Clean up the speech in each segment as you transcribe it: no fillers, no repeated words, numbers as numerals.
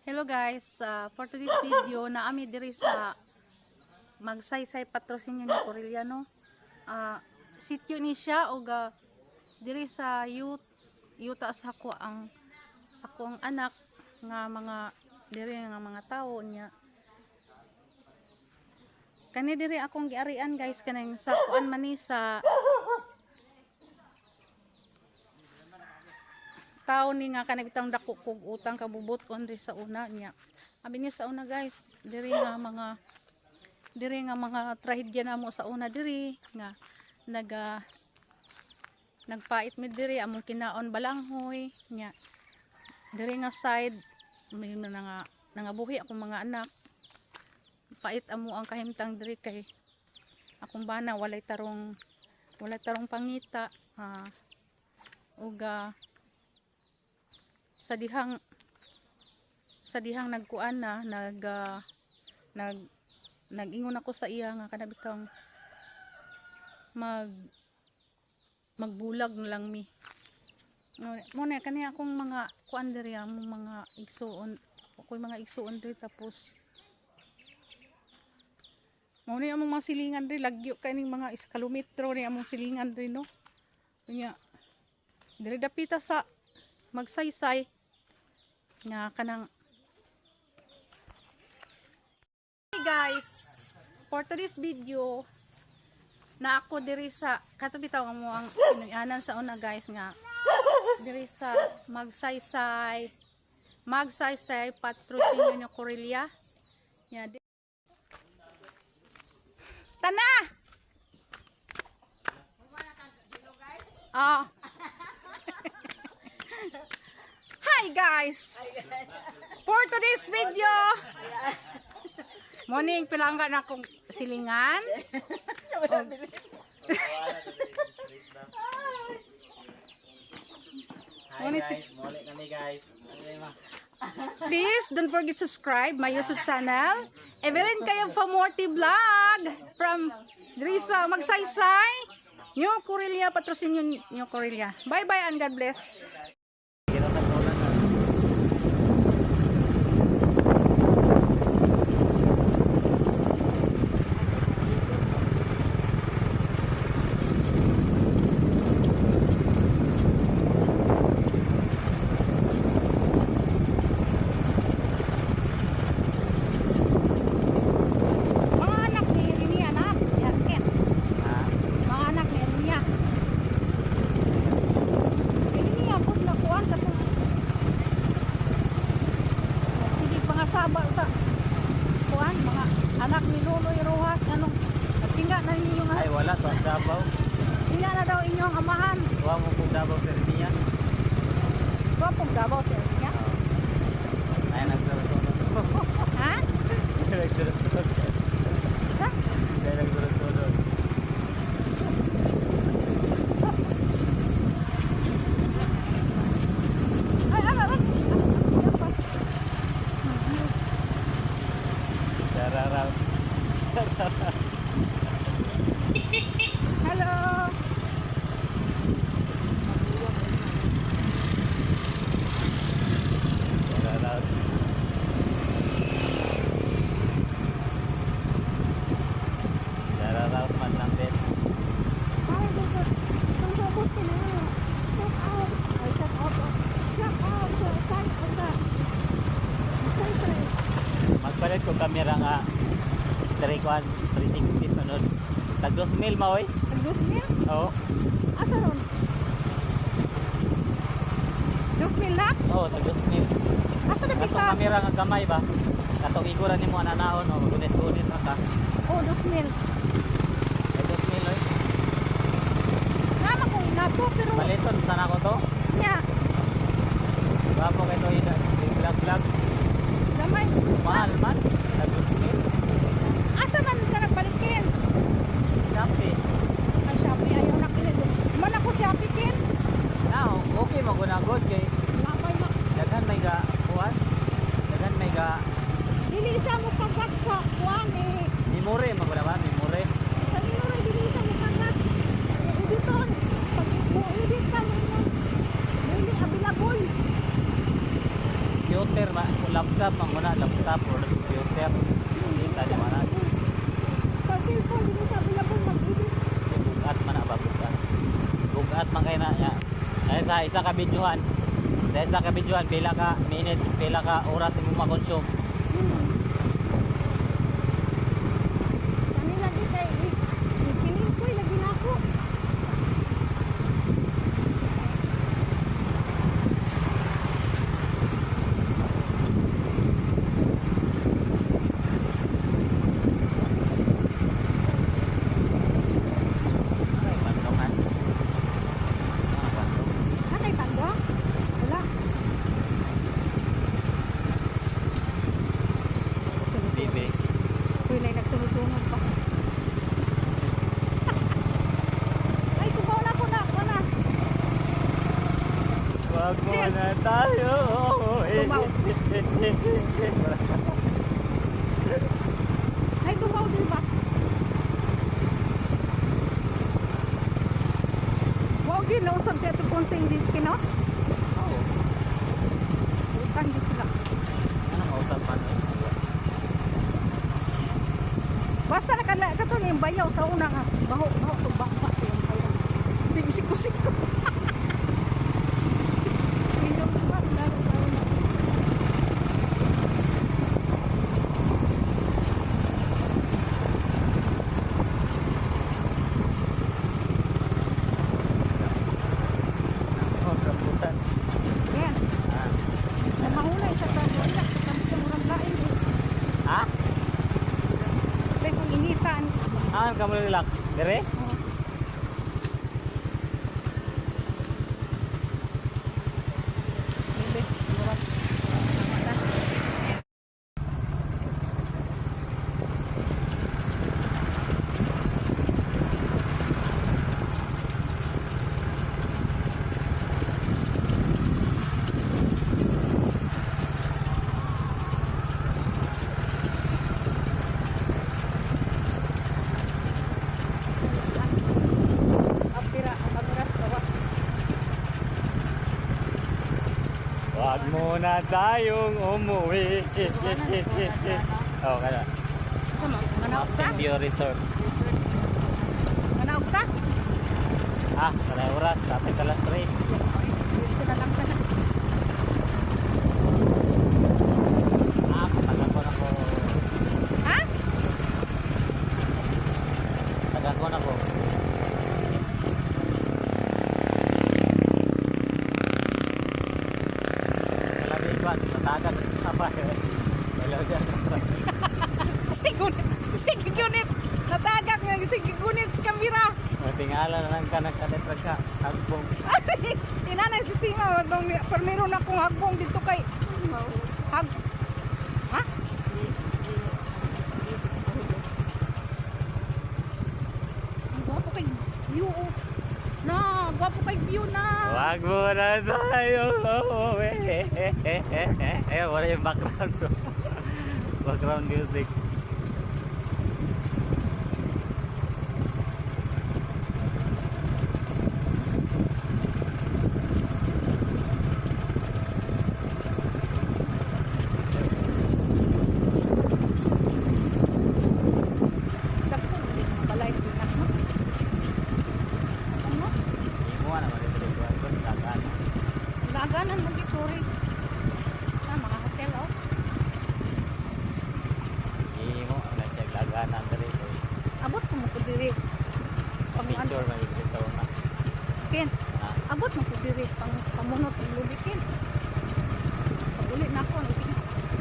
Hello guys, for today's video na ami diri sa magsaysay patrocinio ni Corellano. Sityo ni siya og diri sa yuta sa ko ang anak nga mga diri nga mga tawo niya. Kani diri akong giarian guys kanang sa kuan man ni sa tao ni nga kanang bitang dako kog utang kabubot on ri sa una niya. Abi niya sa una guys, diri nga mga trahedya namo sa una diri nga nagpait mi diri among kinaon balanghoy nya. Diri nga side may nangabuhi akong mga anak. Pait amo ang kahimtang diri kay akong bana walay tarong pangita ug sa dihang nagkuan na nag-ingon ako sa iya nga kana bitong magbulag na lang mi. Mo na kani akong mga kuan diri among mga igsuon, ako'y mga igsuon diri tapos mo ni among mga silingan diri lagyo kaning mga kilometro ni among silingan diri no. Nya diri dapita sa magsaysay nga kanang. Hey guys, for today's video na ako diri sa katubitaw mo ang pinuyanan sa una guys nga diri sa magsaysay patrocinio ni Corella nya tana Hi guys! For today's video, morning pilanggan akong silingan. Hi guys, muli kami guys. Please don't forget to subscribe my YouTube channel. Evelyn Kayab Famorti Vlog from Drisa Magsaysay, New Corella, patrocinio New Corella. Bye bye and God bless. Saba sa kuan mga anak ni Luloy Rojas anong tingga na ninyo nga Ay wala to Davao. tingga na daw inyong amahan Wa mo kung Davao sa niya. wa pong Davao sir niya Ay nagsurod-surod. ha Nagsurod-surod. sa Ay nagsurod-surod. ay ara Dararaw. hello Dararaw. Dararaw man lang din. ay dito ang robot ko na check out ay check out sa side of the Magpalit ko kamera nga 360 sunod. Tag 2,000 maoy. Dusmil Oo. asa ron Dusmil na Oo, tag 2,000. asa na Katong pika kamera nga gamay ba? Katong iguran nimo ananaon o gunit-gunit ra ka. oh Dusmil Tag 2,000 oy. nama ko inato pero Baliton sana ko to. nya Bapo kay to vlog. gamay Mahal man. Tag 2,000. asa man ka nagbalikin Shopee. ay Shopee ayaw na kinito man ako Shopee kin Now, okay magunagod kay lapay na daghan may ga kuan. Daghan may ga dili isa mo pagkat sa kuwan eh memore magulaban, memore. sa inyo rin dili isa mo pagkat editon pag mo edit ka mo dili available Cute computer, laptop, manguna, laptop, or computer. Kita niya mana. Sa cellphone, hindi sa bilabong mag-edit. Bugat man na ba, bugat. Bugat man kayo na, ya. Ay, isa ka videohan. Dahil sa ka videohan, pila ka minute, pila ka oras mo makonsume. Kanila di tayo, ikinig ko, lagi na ako. Ay, bandungan. Bandung. Atay tanda? Wala. TV. Uy, na nagsunod-sunod pa. Ay, kubaw na ko na, wala. Wag mo na tayo. Tumaw. Ay, kubaw din ba? Wow, ginausap siya ito kung sing dis kino. Oo. Utang di sila. Anong usapan? Basta nakala ka to yung bayaw sa una nga. Baho to baka yung bayaw. Sige, siko. Minum pa, lalo. Oh, rambutan. Yan. Ah. Na mahulay sa wala. Kami sa murang lain. Ha? Kaya kung initan. Ah, kamu nilak. Dire? Oh. Bebe, murang. Wala. Apiras gawas. Wag muna tayong umuwi. Oh, kaya. Sama, manaog ka? Mountain View Resort. Manaog ka? Ah, kada oras, dapat alas 3. Dito na lang sana. Ah, taga ko. Ha? Taga ko. Malabi ba? Tatagan. Apa? Malaw dyan. Sige gunit. Natagak nga sige gunit sa kamera. Tingala na lang ka nagkadetrag ka. Hagbong. Ina na yung sistema dong pero meron akong hagbong dito kay hag. Ha? Ang gwapo kay view. Oh. Na, gwapo kay view na. Wag muna tayong umuwi. Wala yung background. Background music. Dako din balay din ako. Ano? Imo naman ito dito. Ito tagaan. Laganan mo di tourist. Sa mga hotel oh. Imo ang nasa laganan dito. Abot ko mo ko diri. Pang ano? Picture man dito na. Ken, Ah, abot mo ko diri pang pamunot ang lubikin. Pag-uli na ako, sige.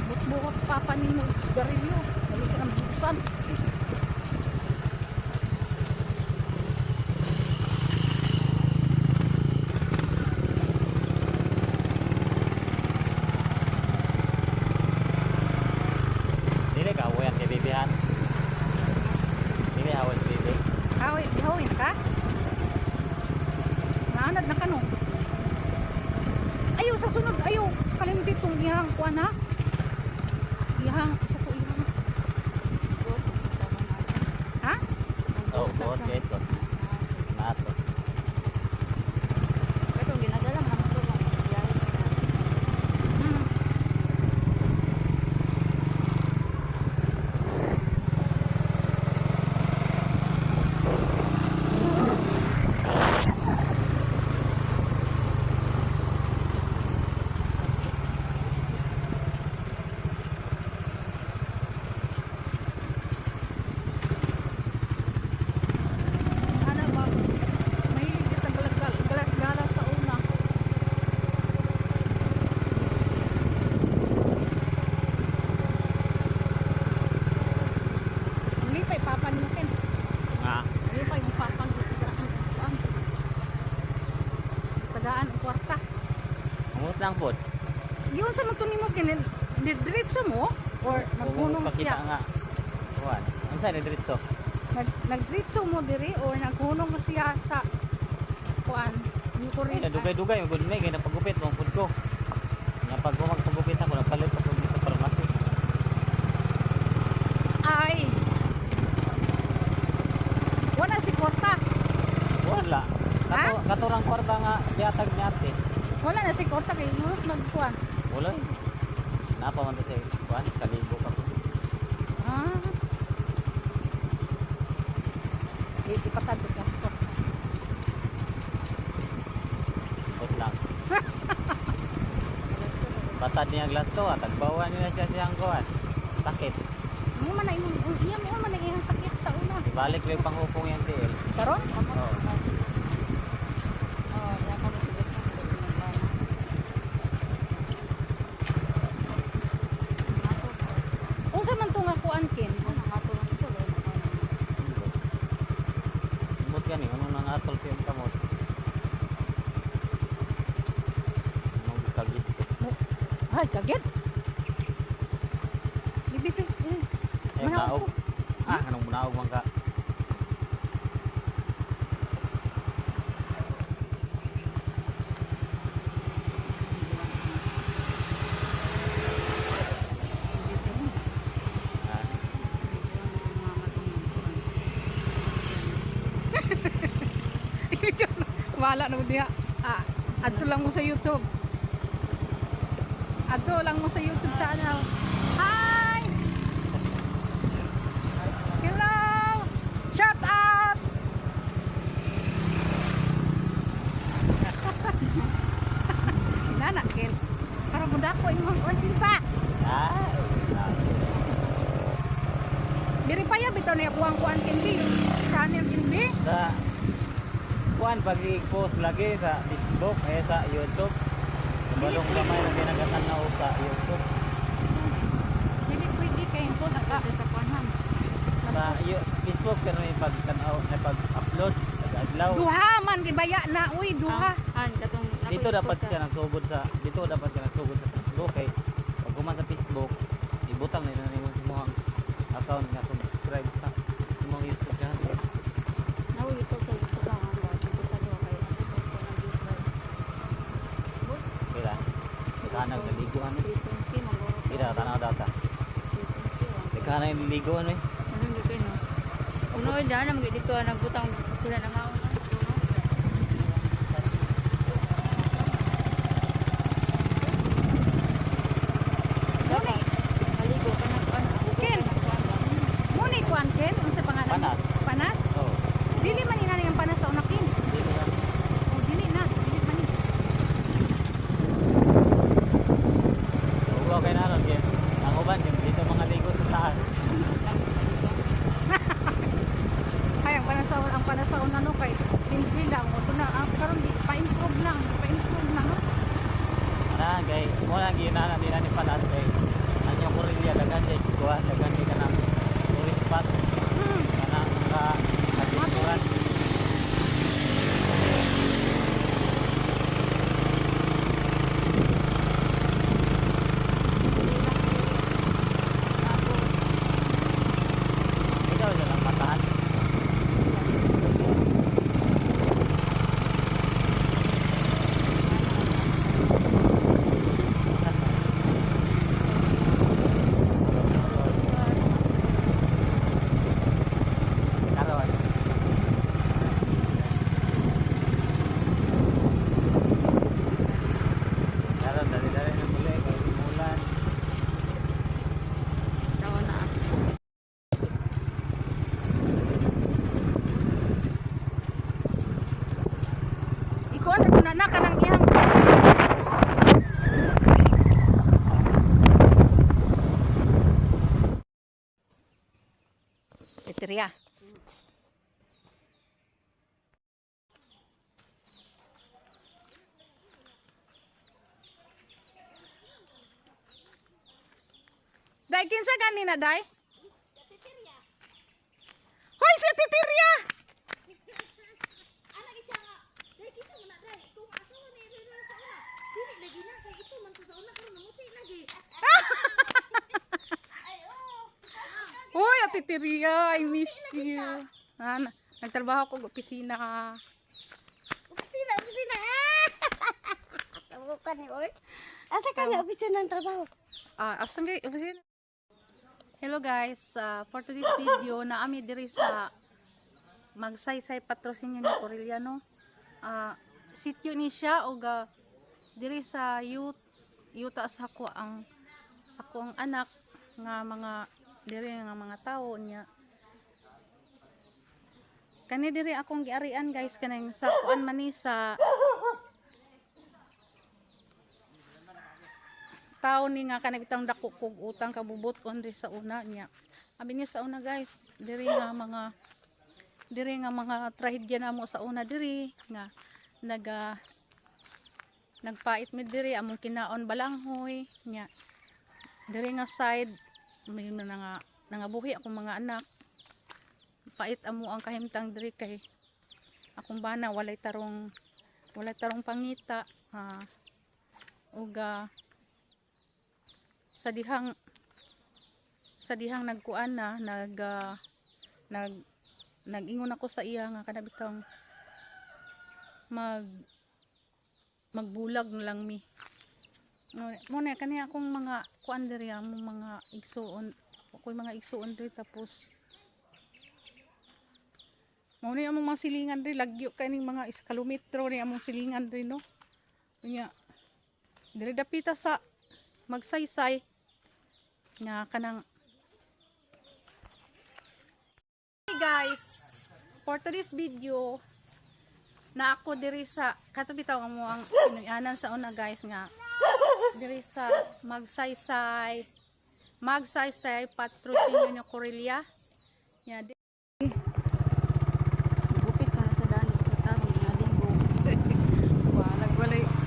Bukbukot papa ninyo sigarilyo. Dali ka ng busan. dili ka uwi ang kibibihan. Dili hawas bibi. Hawin ka? Naanad na ka no? Ayaw sa sunod, ayaw. Kalimut itong ihang kuan ha? Ihang, isa to ihang. Ha? Oh, buot gate ko. Nato. Ito, ginadala mo naman ito. Imo Hmm. Unsa man to nimo kinin diretso mo or naghunong Pakita siya? nga. Kuan. Unsa ni diretso? Nagdiretso mo diri or naghunong siya sa kuan? Di ko rin. Ay, dugay-dugay yung good may kaya napagupit mong food ko. Nga pag magpagupit ako, nagpalit ako sa pharmacy. Ay. Wala si Porta. Wala. Ha? Katurang kwarta nga yatag ni ate. Wala na si Porta kay yun nagkuan. Wala. Napa man to siya. Kuan, kalibo ka po. Ah. Ipatad ko kasi ko. Ot lang. Batad niya glass to, at agbawan niya siya siyang kuan. Sakit. Mo man na imong iya mo man na iyang sakit sa una. Balik lang panghupong yan TL. Karon? Oo. Unsa man to nga kuan kin? Imot gani, ano nang atol ko yung kamot. Anong kagit ko. Ay, kagit. Bibit. Eh, naog. Ah, anong naog man ka. Ah, Wala na mo diha. Ah, adto lang mo sa YouTube. Adto lang mo sa YouTube channel. Hi! Hello! Shout out! Nana, Ken. Para mo dako imong ontin pa. ah, Diri pa ya bitaw na kuang Ken di. Channel Ken di. sa kuan pag i-post lagi sa Facebook eh sa YouTube. Balong gamay na ginagatan-aw sa YouTube. Dili pwede kay ko naka sa kuanhan. Sa Facebook pero may pag-tanaw na pag-upload nag-adlaw. Duha man gibaya na uy duha. Dito dapat siya nagsugod sa Facebook kay pag guman sa Facebook ibutang na nimo sa imong account nga subscribe sa imong YouTube channel. Kaya kanang naliguan eh. Kira tanaw data. Kanang naliguan eh. Uno dyan na dito nagbutang sila na mauna. Maligo ka na kuan. Ken. Muni kuan Ken unsa pangalan? Panas. Panas? Oh. Dili man ina yang panas sa unakin. Dili na. Oh, dili na. Dili man ni. Ugaw kay naron kay ang uban kay dito mga ligo sa taas. Ay ang panas sa una no kay simple lang. O na karon di pa-improve lang, pa-improve na no. Ana kay mo lang ginana nila ni panas kay anyo ko rin dagan kay kuha dagan kay kanang tourist spot kanang ka adventuran. Ikaw sa lang matahan. Karon. Karon dali-dali na muli kay simulan. Tawa na. Ikuan ra kuna na kanang iyang Teteria. Dai kinsa ganina dai? Hoy si Titiria. Anak siya nga, dahil kisa mo na dahil, kung asawa ni Rina sa una, dili Uy, Ate Teria, I miss you. Nagtrabaho ko sa opisina ka. Opisina. Tawag ka ni Oy. Asa ka ni opisina ng trabaho? Asan kay opisina? Hello guys, for today's video, naami diri sa Magsaysay patrocinio ni Corellano. Sityo ni siya o diri sa yuta sa ko ang anak nga mga diri nga mga tao niya. Kani diri akong giarian guys kanang sa kuan man ni sa tao ni nga kanang bitang dako kog utang kabubot on diri sa una niya. Abi niya sa una guys, diri nga mga trahedya na mo sa una diri nga nagpait mi diri among kinaon balanghoy nya. Diri nga side may nangabuhi akong mga anak. Pait amo ang kahimtang diri kay akong bana walay tarong pangita uga sa dihang nagkuan na nag-ingon ako sa iya nga kanabitang magbulag na lang mi. Mo na kani akong mga kuan diri among mga igsuon. Ako'y mga igsuon diri tapos mo ni among mga silingan diri lagyo kaning mga kilometro ni among silingan diri no. Unya diri dapita sa Magsaysay nga kanang. Hey guys, for today's video na ako diri sa katubitaw mo ang pinuyanan sa una guys nga diri sa Magsaysay patrocinio ni Corellia nya. Gupit ka sa dali sa tago nga linggo.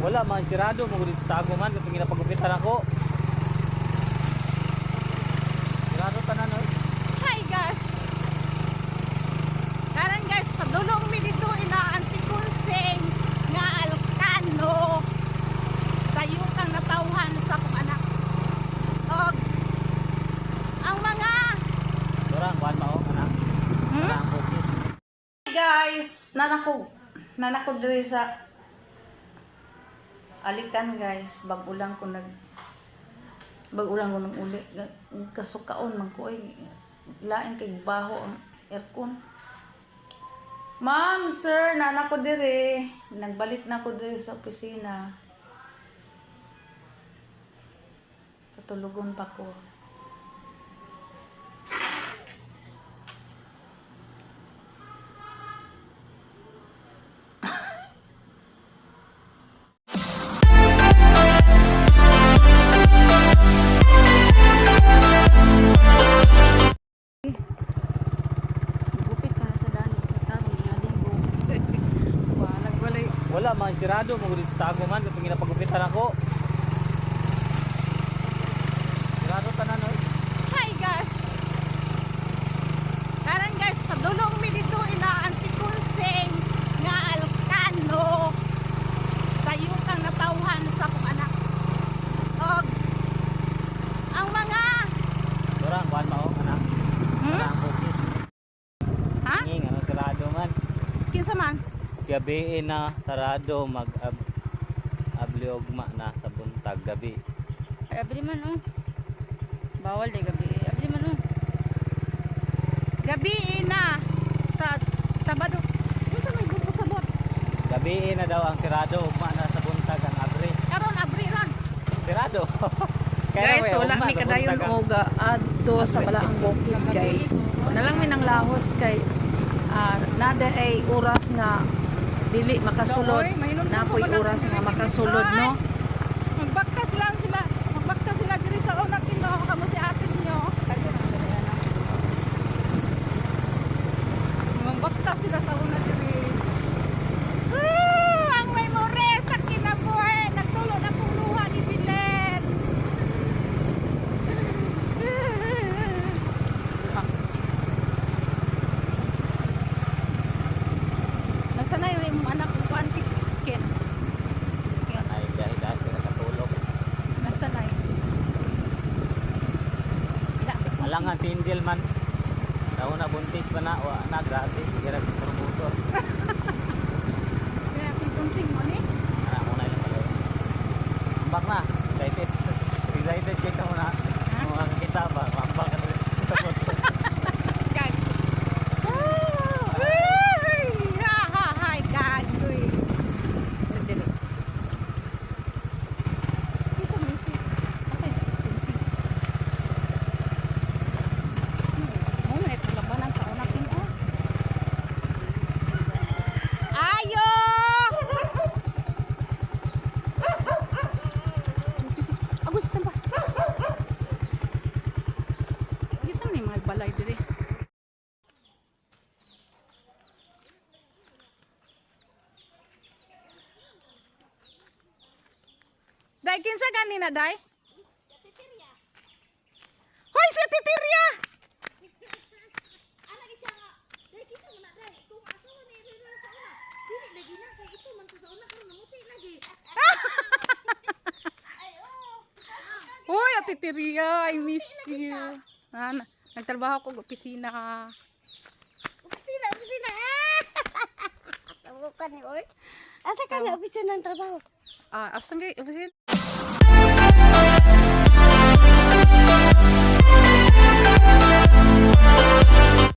Wala man sirado mo gud sa tago man kapag ginapagupitan ako. Sirado tanan oy. Hi guys. Karon guys, padulong mi dito ila Auntie Kunseng nga Alcano sa yukang natawhan sa akong anak. Og ang mga Dorang kuan mao anak. Dorang bukit. guys, nanako diri sa Alikan guys, bagulang ko nang uli kasukaon man ko ay lain kay baho ang aircon. Ma'am, sir, nana ko diri. Nagbalik na ko diri sa opisina. Patulugon pa ko. Gupit ka sa dali sa tago nga linggo. Wala man sirado mo gud sa tago man kapag ginapagupitan ako. Sirado tanan oy. Hi guys. Karon guys, padulong mi dito ila Auntie Kunseng nga Alcano sa yukang natawhan sa akong anak. Og ang mga Dorang kuan mao anak. Dorang bukit. ha? Nging ano sirado man. Kinsa man? Gabi na sarado abliogma na sa buntag gabi. Ay abri man oh. Bawal day gabi. Abri man oh. Gabi na sa Sabado. Ano sa may grupo sabot? Gabi na daw ang sirado ugma na sa buntag ang abri. Karon abri ran. Sirado. Guys, may wala ugma mi sa kadayon buntag ang- og adto sa balaang bukid kay. Na lang mi nang lahos kay nada ay oras nga dili makasulod. Napoy oras nga makasulod no. Magbaktas sila diri sa una kino kamo si atin nyo. Magbaktas sila sa una diri. Ang may more sa kinabuhi nagtulo na kong luha ni Bilen. Nasana yung anak ko antik ken. Ay, dahil Kailangan single man. Daw na buntis pa na, wa na grabe, sigara sa motor. Kaya ako itong mo ni. Ana mo na ilang pala. Ambak na, excited. Excited kita mo na. Mga kita ba, ambak ka na sa motor. Kag. Ay! Ha ha ha, gagoy. Dili. Ito mo ito. Asay si. Mo na ito labanan sa una kin oh. Ayo! Agoy, tamba. Gisa ni mga balay diri. Dai kinsa ganina dai? Hoy si Titiria. Anak siya nga. Dahil kisa mo na dahil. Kung asawa ni Rina sa una. Dili lagi na. Kaya ito man ko sa una. Karoon namuti lagi. Ay, oh. Hoy Titiria, I miss you. Nagtrabaho ko sa opisina ka. Opisina, opisina. Tawo ka ni Oy. Asa ka ni opisina ng trabaho? Asan kay opisina?